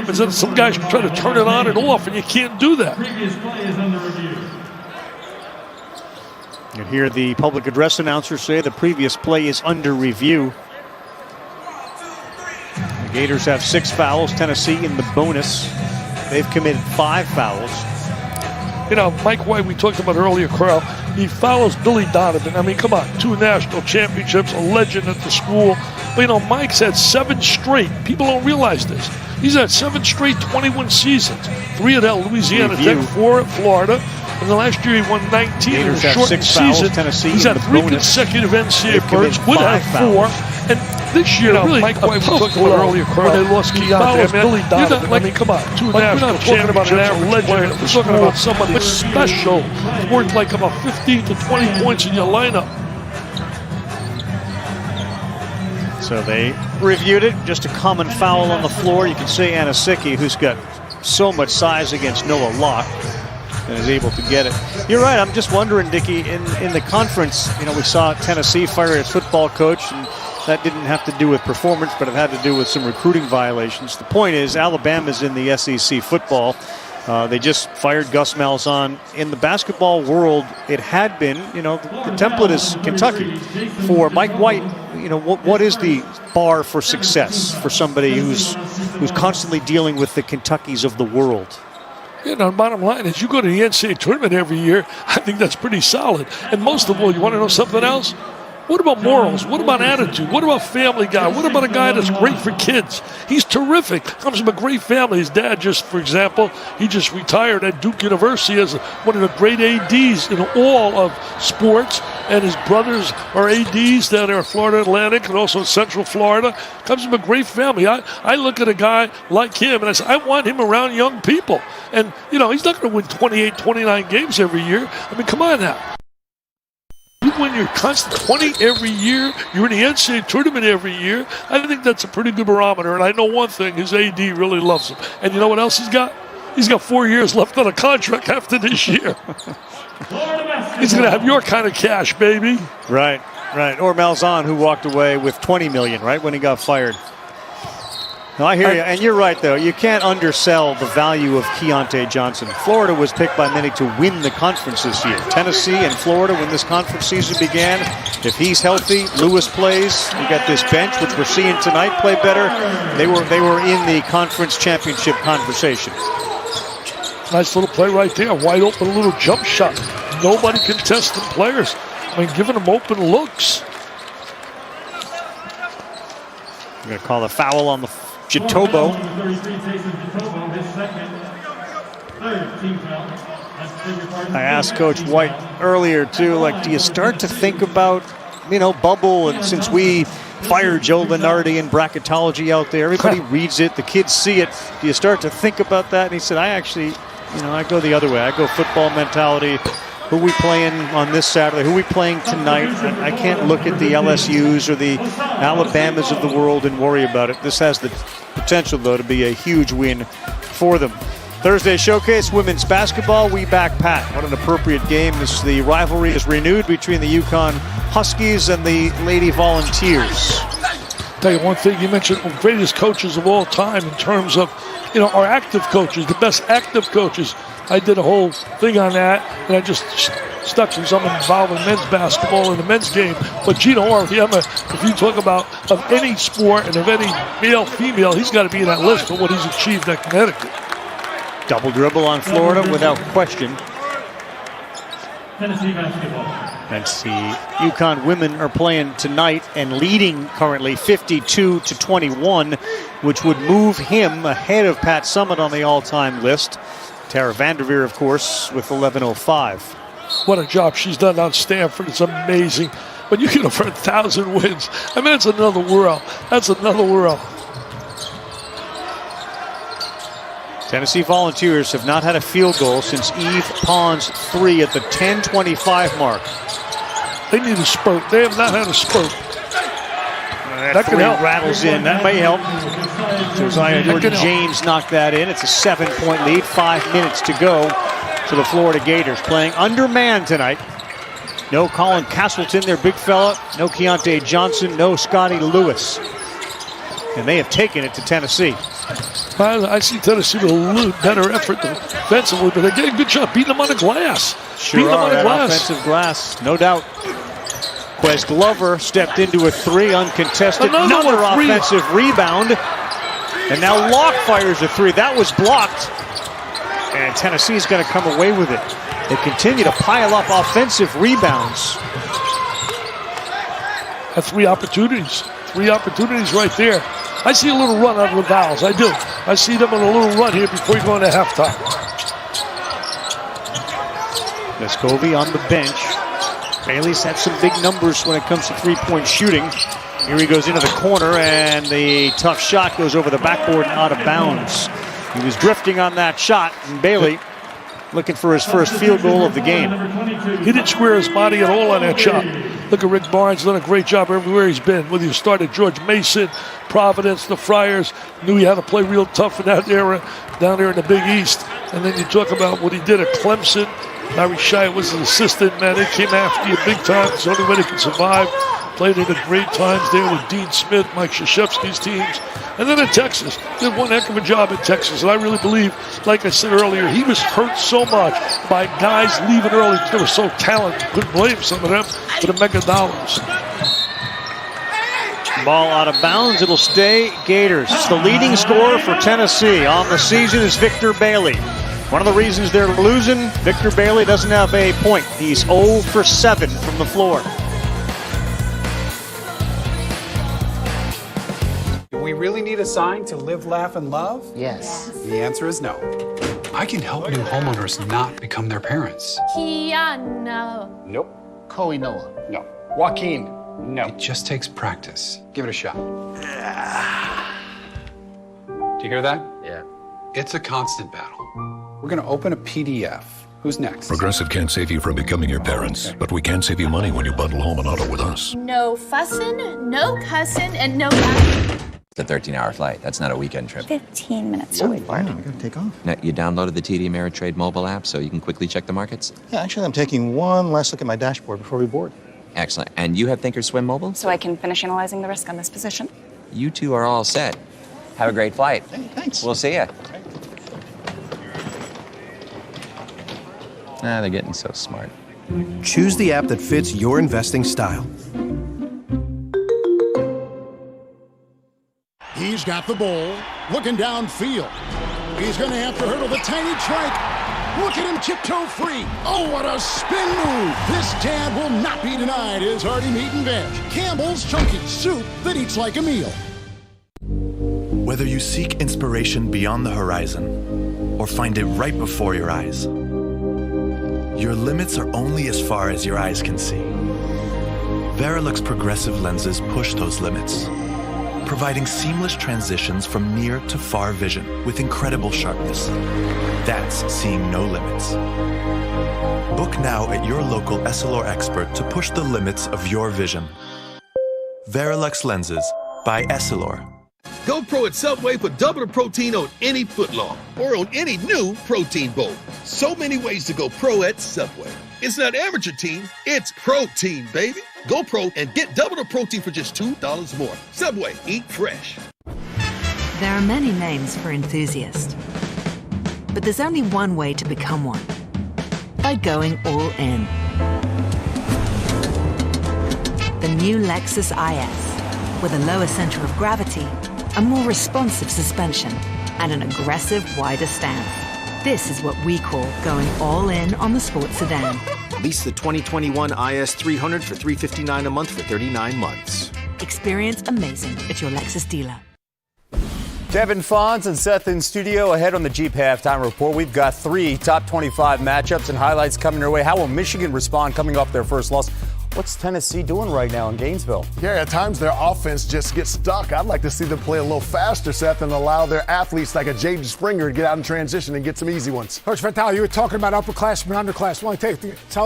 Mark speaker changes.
Speaker 1: happens is some guys try to turn it on and off, and you can't do that.
Speaker 2: You hear the public address announcer say the previous play is under review. The Gators have 6 fouls. Tennessee in the bonus. They've committed 5 fouls.
Speaker 1: You know, Mike White, we talked about earlier, Carl, he follows Billy Donovan. I mean, come on, 2 national championships, a legend at the school. But, you know, Mike's had 7 straight. People don't realize this. He's had 7 straight 21 seasons. 3 at Louisiana Tech, 4 at Florida. And the last year he won 19 in a shortened season. He's had 3 consecutive NCAA berths, would have 4. And this year, really, Mike White, we talked about earlier, Carl, when they lost Keontae. Billy Donovan. I mean, come on, 2 national championships, a legend. We're talking about somebody special, worth like about 15 to 20 points in your lineup.
Speaker 2: So they reviewed it. Just a common foul on the floor. You can see Anosike, who's got so much size against Noah Locke, and is able to get it. You're right. I'm just wondering, Dickie, in the conference, you know, we saw Tennessee fire its football coach, and that didn't have to do with performance, but it had to do with some recruiting violations. The point is, Alabama's in the SEC football. They just fired Gus Malzahn. In the basketball world, it had been, you know, the template is Kentucky. For Mike White, you know, what is the bar for success for somebody who's constantly dealing with the Kentuckys of the world?
Speaker 1: You know, the bottom line is you go to the NCAA tournament every year. I think that's pretty solid. And most of all, you want to know something else? What about morals? What about attitude? What about family guy? What about a guy that's great for kids? He's terrific. Comes from a great family. His dad just, for example, he just retired at Duke University as one of the great ADs in all of sports. And his brothers are ADs down there in Florida Atlantic and also Central Florida. Comes from a great family. I look at a guy like him and I say, I want him around young people. And, you know, he's not going to win 28, 29 games every year. I mean, come on now. You win your constant 20 every year. You're in the NCAA tournament every year. I think that's a pretty good barometer. And I know one thing, his AD really loves him. And you know what else he's got? He's got 4 years left on a contract after this year. He's going to have your kind of cash, baby.
Speaker 2: Right. Or Malzahn, who walked away with $20 million, right, when he got fired. No, I hear you. And you're right, though. You can't undersell the value of Keontae Johnson. Florida was picked by many to win the conference this year. Tennessee and Florida, when this conference season began, if he's healthy, Lewis plays. You got this bench, which we're seeing tonight, play better. They were in the conference championship conversation.
Speaker 1: Nice little play right there. Wide open little jump shot. Nobody contesting players. I mean, giving them open looks.
Speaker 2: We're going to call a foul on the Jitobo. I asked Coach White earlier, too, like, do you start to think about, you know, bubble? And since we fired Joe Lunardi in bracketology out there, everybody reads it, the kids see it. Do you start to think about that? And he said, I actually, you know, I go the other way. I go football mentality. Who we playing on this Saturday? Who we playing tonight? I can't look at the LSUs or the Alabamas of the world and worry about it. This has the potential, though, to be a huge win for them. Thursday Showcase, women's basketball. We back Pat. What an appropriate game. The rivalry is renewed between the UConn Huskies and the Lady Volunteers.
Speaker 1: Tell you one thing, you mentioned the greatest coaches of all time in terms of, you know, our active coaches, the best active coaches. I did a whole thing on that, and I just stuck since I'm involved in men's basketball in the men's game. But Gino Auriemma, if you talk about of any sport and of any male, female, he's got to be in that list for what he's achieved at Connecticut.
Speaker 2: Double dribble on Florida without question.
Speaker 3: Tennessee basketball.
Speaker 2: That's the UConn women are playing tonight and leading currently 52-21, which would move him ahead of Pat Summitt on the all-time list. Tara Vanderveer, of course, with 11:05.
Speaker 1: What a job she's done on Stanford. It's amazing. When you get over 1,000 wins, I mean, it's another world. That's another world.
Speaker 2: Tennessee Volunteers have not had a field goal since Eve Pond's 3 at the 10:25 mark.
Speaker 1: They need a spurt. They have not had a spurt.
Speaker 2: That could help. Rattles in. That may help. Josiah Jordan-James knocked that in. It's a 7-point lead. 5 minutes to go to the Florida Gators. Playing under man tonight. No Colin Castleton, their big fella. No Keontae Johnson. No Scotty Lewis. And they have taken it to Tennessee.
Speaker 1: I see Tennessee with a little better effort defensively, but they're getting a good job beating them on the glass.
Speaker 2: Sure are, that offensive glass, no doubt. Quez Glover stepped into a three, uncontested. Another offensive rebound. And now Locke fires a three. That was blocked. And Tennessee's going to come away with it. They continue to pile up offensive rebounds.
Speaker 1: That's three opportunities. Three opportunities right there. I see a little run out of the Vols. I do. I see them on a little run here before you go into halftime.
Speaker 2: Vescovi on the bench. Bailey's had some big numbers when it comes to three-point shooting. Here he goes into the corner, and the tough shot goes over the backboard and out of bounds. He was drifting on that shot, and Bailey looking for his first field goal of the game.
Speaker 1: He didn't square his body at all on that shot. Look at Rick Barnes, done a great job everywhere he's been. Whether you started George Mason, Providence, the Friars, knew he had to play real tough in that era down there in the Big East. And then you talk about what he did at Clemson. Larry Shire was his assistant, man. They came after you big time. It's the only way they could survive. Played in the great times there with Dean Smith, Mike Krzyzewski's teams. And then in Texas, did one heck of a job in Texas. And I really believe, like I said earlier, he was hurt so much by guys leaving early because they were so talented. Couldn't blame some of them for the mega dollars.
Speaker 2: Ball out of bounds. It'll stay Gators. The leading scorer for Tennessee on the season is Victor Bailey. One of the reasons they're losing, Victor Bailey doesn't have a point. He's 0 for 7 from the floor.
Speaker 3: Do we really need a sign to live, laugh, and love?
Speaker 4: Yes.
Speaker 3: The answer is no. I can help new homeowners not become their parents.
Speaker 5: Kiana.
Speaker 3: Nope.
Speaker 4: Coey Noah.
Speaker 3: No.
Speaker 6: Joaquin.
Speaker 3: No. It just takes practice. Give it a shot. Do you hear that?
Speaker 4: Yeah.
Speaker 3: It's a constant battle. We're going to open a PDF. Who's next?
Speaker 7: Progressive can't save you from becoming your parents, but we can save you money when you bundle home and auto with us.
Speaker 5: No fussin', no cussin', and no nothing.
Speaker 8: It's a 13-hour flight. That's not a weekend trip.
Speaker 9: 15 minutes to wait for it.
Speaker 10: I gotta take off.
Speaker 8: Now, you downloaded the TD Ameritrade mobile app so you can quickly check the markets?
Speaker 10: Yeah, actually, I'm taking one last look at my dashboard before we board.
Speaker 8: Excellent. And you have Thinkorswim mobile?
Speaker 9: So I can finish analyzing the risk on this position.
Speaker 8: You two are all set. Have a great flight.
Speaker 10: Hey, thanks.
Speaker 8: We'll see you. They're getting so smart.
Speaker 11: Choose the app that fits your investing style.
Speaker 12: He's got the ball, looking downfield. He's going to have to hurdle the tiny trike. Look at him tiptoe free. Oh, what a spin move. This tad will not be denied his hearty meat and veg. Campbell's Chunky Soup that eats like a meal.
Speaker 13: Whether you seek inspiration beyond the horizon or find it right before your eyes, your limits are only as far as your eyes can see. Verilux progressive lenses push those limits, providing seamless transitions from near to far vision with incredible sharpness. That's seeing no limits. Book now at your local Essilor expert to push the limits of your vision. Verilux lenses by Essilor.
Speaker 14: Go Pro at Subway for double the protein on any footlong or on any new protein bowl. So many ways to go pro at Subway. It's not amateur team, it's protein, baby. Go Pro and get double the protein for just $2 more. Subway, eat fresh.
Speaker 15: There are many names for enthusiast, but there's only one way to become one. By going all in. The new Lexus IS, with a lower center of gravity, a more responsive suspension, and an aggressive, wider stance. This is what we call going all in on the sports sedan.
Speaker 11: Lease the 2021 IS 300 for $359 a month for 39 months.
Speaker 15: Experience amazing at your Lexus dealer.
Speaker 16: Kevin Fonz and Seth in studio ahead on the Jeep Halftime Report. We've got 3 top 25 matchups and highlights coming your way. How will Michigan respond coming off their first loss? What's Tennessee doing right now in Gainesville?
Speaker 17: Yeah, at times their offense just gets stuck. I'd like to see them play a little faster, Seth, and allow their athletes like a Jaden Springer to get out in transition and get some easy ones.
Speaker 18: Coach Vitale, you were talking about upperclassmen, underclassmen. Tell